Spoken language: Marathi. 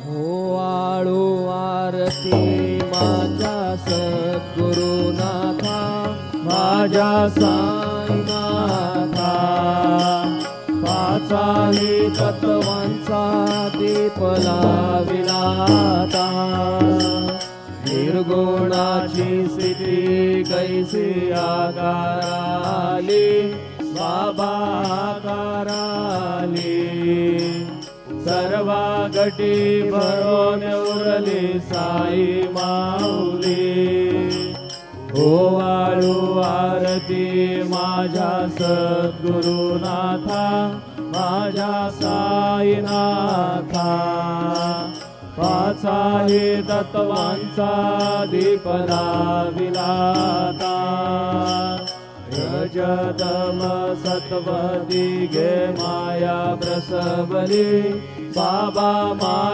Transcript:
ओवाळू आरती माझ्या सद्गुरुनाथा, माझ्या साईनाथा. पाचाही तत्वांचा दीप लाविला आता. निर्गुणाची स्थिती कैसी आकाराली, बाबा आकाराली. सर्वा गटी भरून उरली साई माऊली. ओवाळू आरती माझ्या सद्गुरुनाथा, माझ्या साईनाथा. पाचाही तत्वांचा दीप लाविला आता. रजतम सत्व दिगे माया प्रसवली, बाबा माया